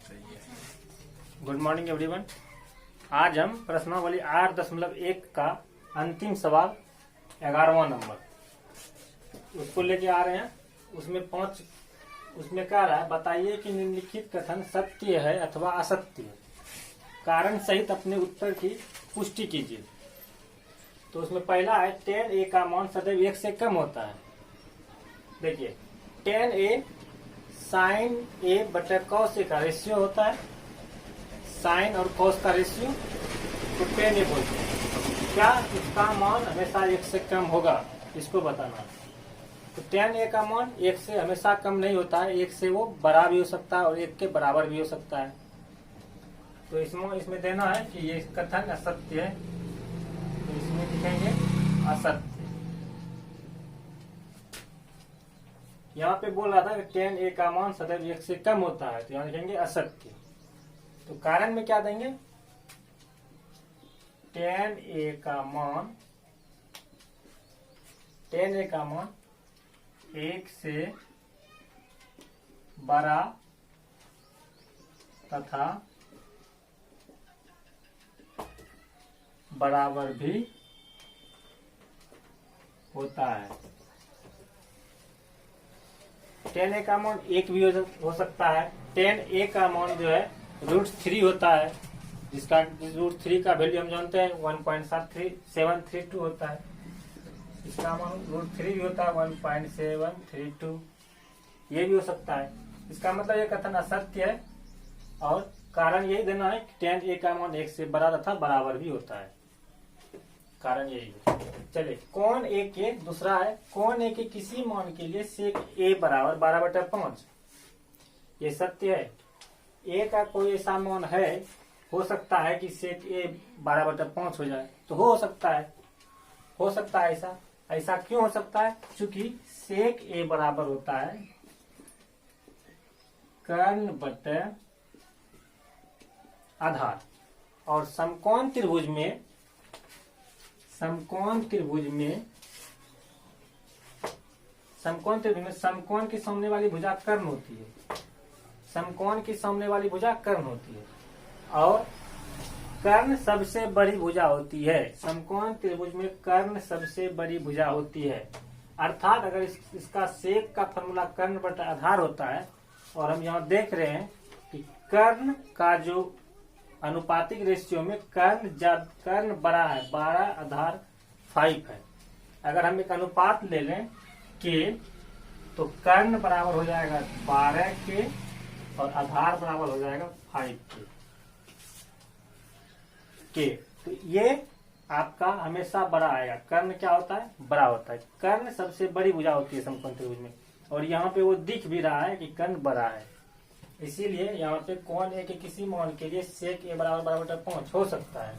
Good morning everyone. आज हम प्रश्नावली 8.1 का अंतिम सवाल 11वां नंबर उसको लेके आ रहे हैं। उसमें कह रहा है बताइए कि निम्नलिखित कथन सत्य है अथवा असत्य है, कारण सहित अपने उत्तर की पुष्टि कीजिए। तो उसमें पहला है tan a का मान सदैव 1 से कम होता है। देखिए tan a sin a बटा cos a का रेशियो होता है, साइन और cos का रेशियो तो tan a बोलते हैं। क्या इसका मान हमेशा 1 से कम होगा, इसको बताना है। तो tan a का मान 1 से हमेशा कम नहीं होता है, 1 से वो बड़ा भी हो सकता है और 1 के बराबर भी हो सकता है। तो इसमें देना है कि ये कथन असत्य है, तो इसमें लिखेंगे असत्य। यहाँ पे बोल रहा था कि tan a का मान सदैव 1 से कम होता है, तो यहाँ लिखेंगे असत्य। तो कारण में क्या देंगे, tan a का मान 1 से बड़ा तथा बराबर भी होता है। tan a का मान 1 भी हो सकता है। tan a का मान जो है √3 होता है, जिसका √3 का वैल्यू हम जानते हैं 1.732 होता है। इसका मान √3 भी होता है 1.732, ये भी हो सकता है। इसका मतलब ये कथन असत्य है और कारण यही देना है कि tan a का मान 1 से बड़ा तथा बराबर भी होता है, कारण यही है। चलिए कौन a के दूसरा है, कौन a के किसी मान के लिए sec a बराबर 12/5, ये सत्य है। a का कोई ऐसा मान है, हो सकता है कि sec a 12/5 हो जाए, तो हो सकता है ऐसा क्यों हो सकता है, क्योंकि sec a बराबर होता है कर्ण बटे आधार, और समकोण त्रिभुज में समकोण की सामने वाली भुजा कर्ण होती है, समकोण की सामने वाली भुजा कर्ण होती है और कर्ण सबसे बड़ी भुजा होती है। समकोण त्रिभुज में कर्ण सबसे बड़ी भुजा होती है। अर्थात अगर इसका सेक का फॉर्मूला कर्ण बटा आधार होता है, और हम यहाँ देख रहे हैं कि कर्ण का जो अनुपातिक रेशियो में कर्ण बड़ा है, 12 आधार 5 है। अगर हम एक अनुपात ले लें के, तो कर्ण बराबर हो जाएगा 12 के और आधार बराबर हो जाएगा 5 के। तो ये आपका हमेशा बड़ा आएगा। कर्ण क्या होता है, बड़ा होता है। कर्ण सबसे बड़ी भुजा होती है समकोण त्रिभुज में, और यहाँ पे वो दिख भी रहा है कि कर्ण बड़ा है। इसीलिए यहाँ पे कौन a के किसी मान के लिए sec a बराबर 12/5 हो सकता है,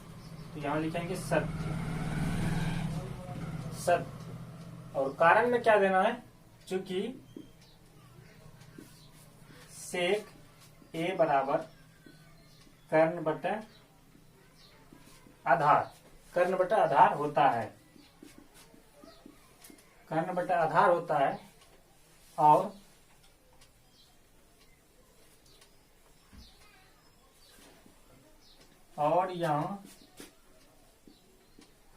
तो यहाँ लिखेंगे सत्य। और कारण में क्या देना है, चूंकि sec a बराबर कर्ण बटा आधार होता है, कर्ण बटा आधार होता है। और यहाँ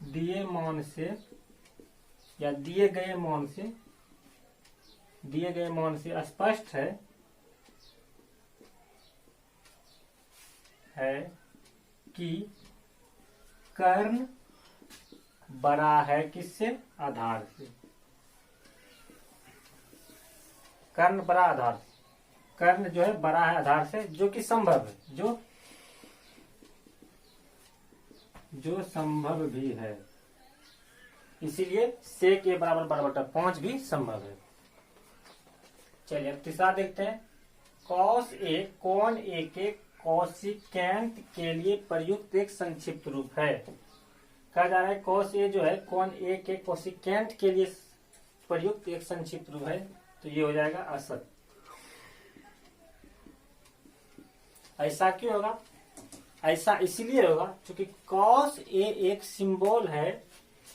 दिए मान से या दिए गए मान से स्पष्ट है कि कर्ण बड़ा है किससे, आधार से। कर्ण बड़ा आधार, कर्ण जो है बड़ा है आधार से, जो कि संभव है, जो संभव भी है। इसीलिए sec a बराबर 12/5 भी संभव है। चलिए अब तीसरा देखते हैं। cos a कौन a के कोसिकेंट के लिए प्रयुक्त एक संक्षिप्त रूप है। कहा जा रहा है cos a जो है कौन a के कोसिकेंट के लिए प्रयुक्त एक संक्षिप्त रूप है, तो ये हो जाएगा असत्य। ऐसा क्यों होगा, ऐसा इसलिए होगा क्योंकि cos a एक सिंबल है,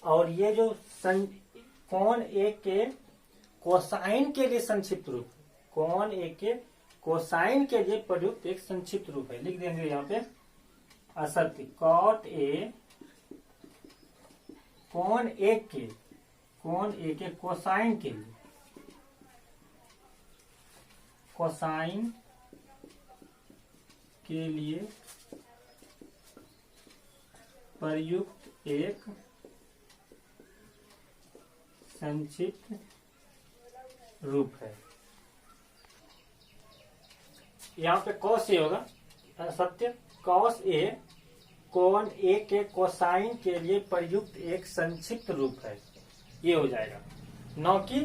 और ये जो कौन a के कोसाइन के लिए संक्षिप्त रूप, कौन a के कोसाइन के लिए प्रयुक्त एक संक्षिप्त रूप है। लिख देंगे यहाँ पे असत्य। कॉट ए कोण एक के कोसाइन के लिए प्रयुक्त एक संक्षिप्त रूप है। यहाँ पे कॉस ए होगा सत्य। कॉस ए कोण ए के कोसाइन के लिए प्रयुक्त एक संक्षिप्त रूप है, ये हो जाएगा। न कि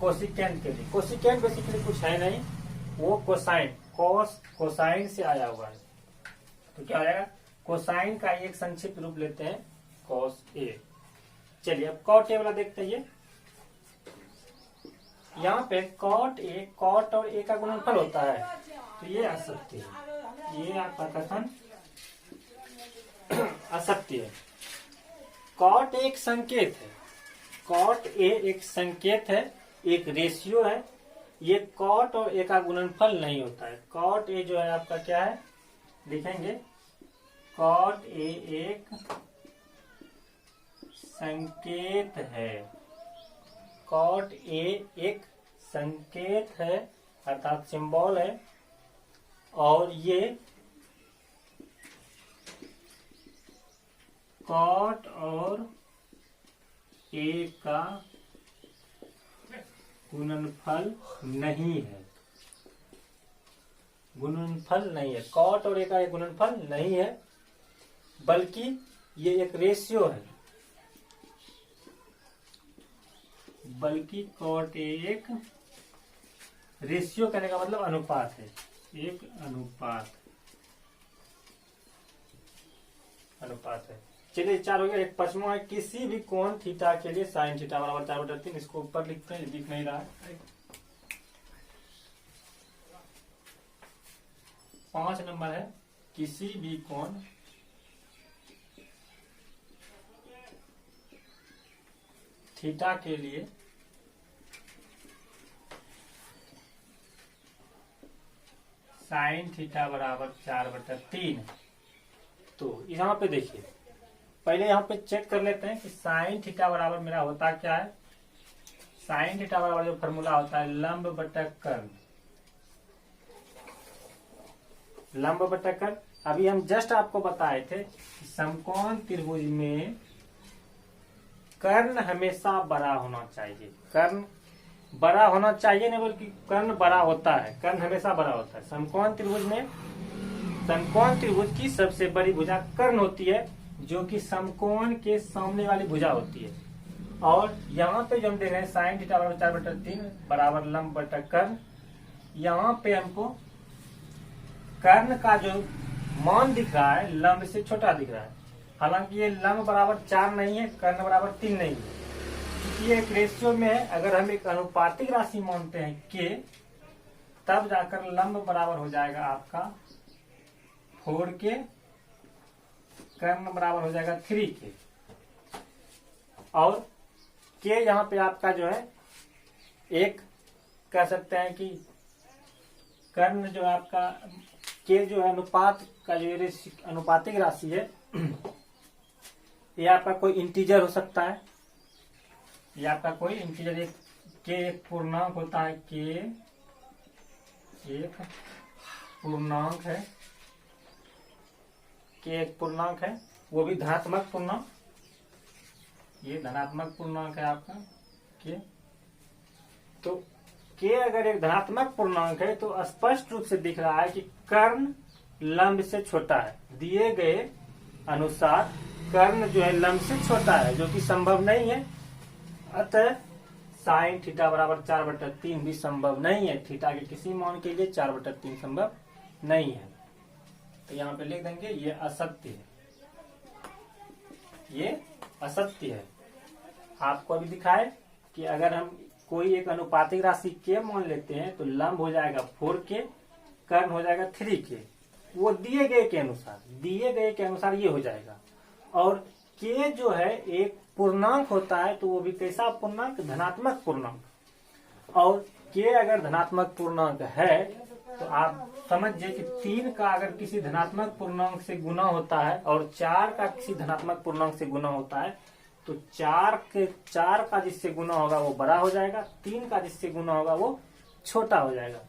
कोसिकेंट के लिए। कोसिकेंट बेसिकली कुछ है नहीं, वो कोसाइन कोसाइन से आया हुआ है। तो क्या हो जाएगा, कोसाइन का एक संक्षिप्त रूप लेते हैं कॉस ए। चलिए अब कॉट ए वाला देखते हैं। यहाँ पे कॉट और ए का गुणनफल होता है, तो ये असत्य है। ये आपका कथन असत्य है। कॉट एक संकेत है, कॉट ए एक संकेत है, एक रेशियो है। ये कॉट और ए का गुणनफल नहीं होता है। कॉट ए जो है आपका क्या है, लिखेंगे कॉट ए एक संकेत है। कॉट ए एक संकेत है अर्थात सिंबल है, और ये कॉट और ए का गुणनफल नहीं है। गुणनफल नहीं है, कॉट और ए का गुणनफल नहीं है, बल्कि ये एक रेशियो है। बल्कि कॉट ए एक रेशियो कहने का मतलब अनुपात है, एक अनुपात है। चलिए 4 हो गया। एक 5वां है, किसी भी कोण थीटा के लिए साइन थीटा बराबर 4/3। इसको ऊपर लिखते हैं, दिख नहीं रहा है। 5 नंबर है, किसी भी कोण थीटा के लिए साइन थीटा बराबर 4/3। तो यहाँ पे देखिए, पहले यहाँ पे चेक कर लेते हैं कि साइन थीटा बराबर मेरा होता क्या है। साइन थीटा बराबर जो फॉर्मूला होता है लंब बटा कर्ण। लंब बटा कर्ण अभी हम जस्ट आपको बताए थे कि समकोण त्रिभुज में कर्ण हमेशा बड़ा होना चाहिए। कर्ण बड़ा होना चाहिए नहीं बल्कि कर्ण बड़ा होता है, कर्ण हमेशा बड़ा होता है। समकोण त्रिभुज में समकोण त्रिभुज की सबसे बड़ी भुजा कर्ण होती है, जो कि समकोण के सामने वाली भुजा होती है। और यहाँ पे जो हम देख रहे हैं साइन थीटा बराबर 4/3 बराबर लंब बटा कर्ण, यहाँ पे हमको कर्ण का जो मान दिख रहा है लंब से छोटा दिख रहा है। हालांकि ये लंब बराबर 4 नहीं है, कर्ण बराबर 3 नहीं है, क्योंकि ये एक रेशियो में है। अगर हम एक अनुपातिक राशि मानते हैं के, तब जाकर लंब बराबर हो जाएगा आपका 4 के, कर्ण बराबर हो जाएगा 3 के। और के यहाँ पे आपका जो है एक कह सकते हैं कि कर्ण जो है आपका के जो है अनुपात का जो अनुपातिक राशि है, ये आपका कोई इंटीजर हो सकता है। ये आपका कोई इंटीजर एक पूर्णांक होता है। के एक पूर्णांक है, के एक पूर्णांक है, वो भी धनात्मक पूर्णांक। ये धनात्मक पूर्णांक है आपका के। तो के अगर एक धनात्मक पूर्णांक है तो स्पष्ट रूप से दिख रहा है कि कर्ण लंब से छोटा है। दिए गए अनुसार कर्ण जो है लंब से छोटा है, जो कि संभव नहीं है। अतः साइन थीटा बराबर 4/3 भी संभव नहीं है। थीटा के किसी मान के लिए 4/3 संभव नहीं है। तो यहाँ पे लिख देंगे ये असत्य है, ये असत्य है। आपको अभी दिखाए कि अगर हम कोई एक अनुपातिक राशि के मान लेते हैं तो लंब हो जाएगा 4 के, कर्ण हो जाएगा 3 के। वो दिए गए के अनुसार ये हो जाएगा। और के जो है एक पूर्णांक होता है, तो वो भी कैसा पूर्णांक, धनात्मक पूर्णांक। और के अगर धनात्मक पूर्णांक है तो आप समझिए कि 3 का अगर किसी धनात्मक पूर्णांक से गुना होता है और 4 का किसी धनात्मक पूर्णांक से गुना होता है, तो 4 का जिससे गुना होगा वो बड़ा हो जाएगा, 3 का जिससे गुना होगा वो छोटा हो जाएगा।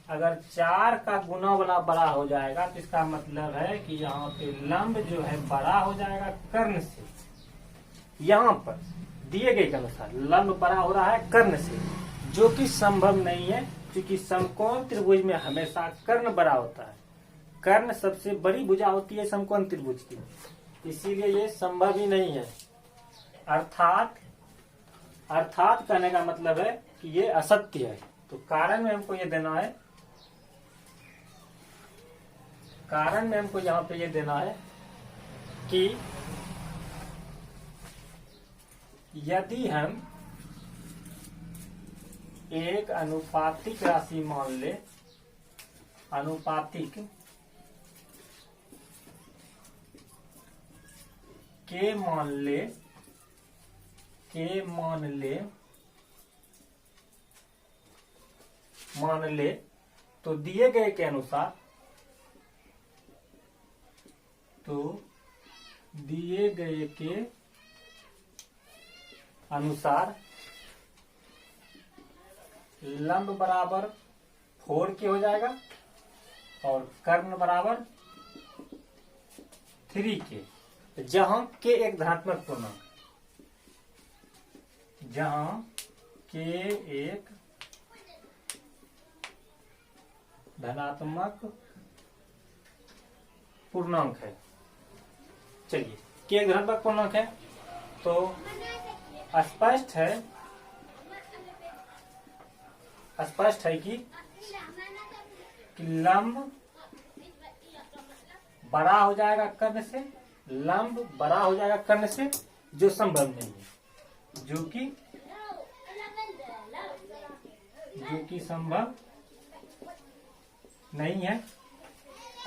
अगर 4 का गुना वाला बड़ा हो जाएगा तो इसका मतलब है कि यहाँ पे लंब जो है बड़ा हो जाएगा कर्ण से। यहाँ पर दिए गए के अनुसार लंब बड़ा हो रहा है कर्ण से, जो कि संभव नहीं है, क्योंकि समकोण त्रिभुज में हमेशा कर्ण बड़ा होता है। कर्ण सबसे बड़ी भुजा होती है समकोण त्रिभुज की, इसीलिए ये संभव ही नहीं है। अर्थात कहने का मतलब है कि ये असत्य है। तो कारण में हमको ये देना है, कारण में हमको यहाँ पे ये देना है कि यदि हम एक अनुपातिक राशि मान ले, अनुपातिक के मान ले तो दिए गए के अनुसार, लंब बराबर 4 के हो जाएगा और कर्ण बराबर 3 के। जहां के एक धनात्मक पूर्णांक, जहां के एक धनात्मक पूर्णांक है। चलिए, के एक धनात्मक पूर्णांक है तो स्पष्ट है कि लंब बड़ा हो जाएगा कर्ण से, लंब बड़ा हो जाएगा कर्ण से, जो संभव नहीं है, जो कि संभव नहीं है।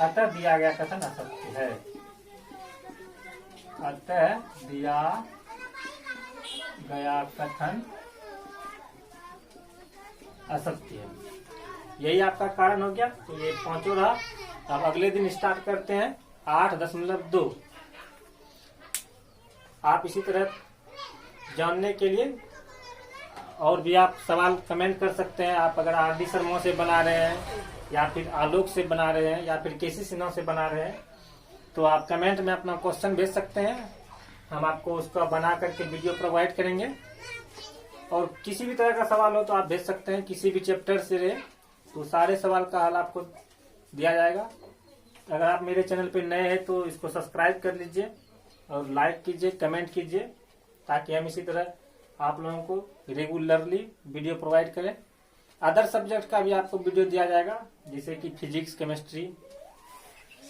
अतः दिया गया कथन असत्य है। अतः दिया गया कथन असत्य है। यही आपका कारण हो गया। तो ये 5 रहा। अब अगले दिन स्टार्ट करते हैं 8.2। आप इसी तरह जानने के लिए और भी आप सवाल कमेंट कर सकते हैं। आप अगर आर डी शर्मा से बना रहे हैं या फिर आलोक से बना रहे हैं या फिर केसी सिन्हा से बना रहे हैं, तो आप कमेंट में अपना क्वेश्चन भेज सकते हैं। हम आपको उसका बना करके वीडियो प्रोवाइड करेंगे। और किसी भी तरह का सवाल हो तो आप भेज सकते हैं, किसी भी चैप्टर से रहे तो सारे सवाल का हल आपको दिया जाएगा। अगर आप मेरे चैनल पे नए हैं तो इसको सब्सक्राइब कर लीजिए और लाइक कीजिए, कमेंट कीजिए, ताकि हम इसी तरह आप लोगों को रेगुलरली वीडियो प्रोवाइड करें। अदर सब्जेक्ट का भी आपको वीडियो दिया जाएगा, जैसे कि फिजिक्स, केमिस्ट्री।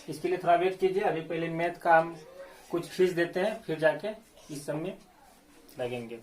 इसके लिए थोड़ा वेट कीजिए। अभी पहले मैथ का हम कुछ फीस देते हैं, फिर जाके इस सब में लगेंगे।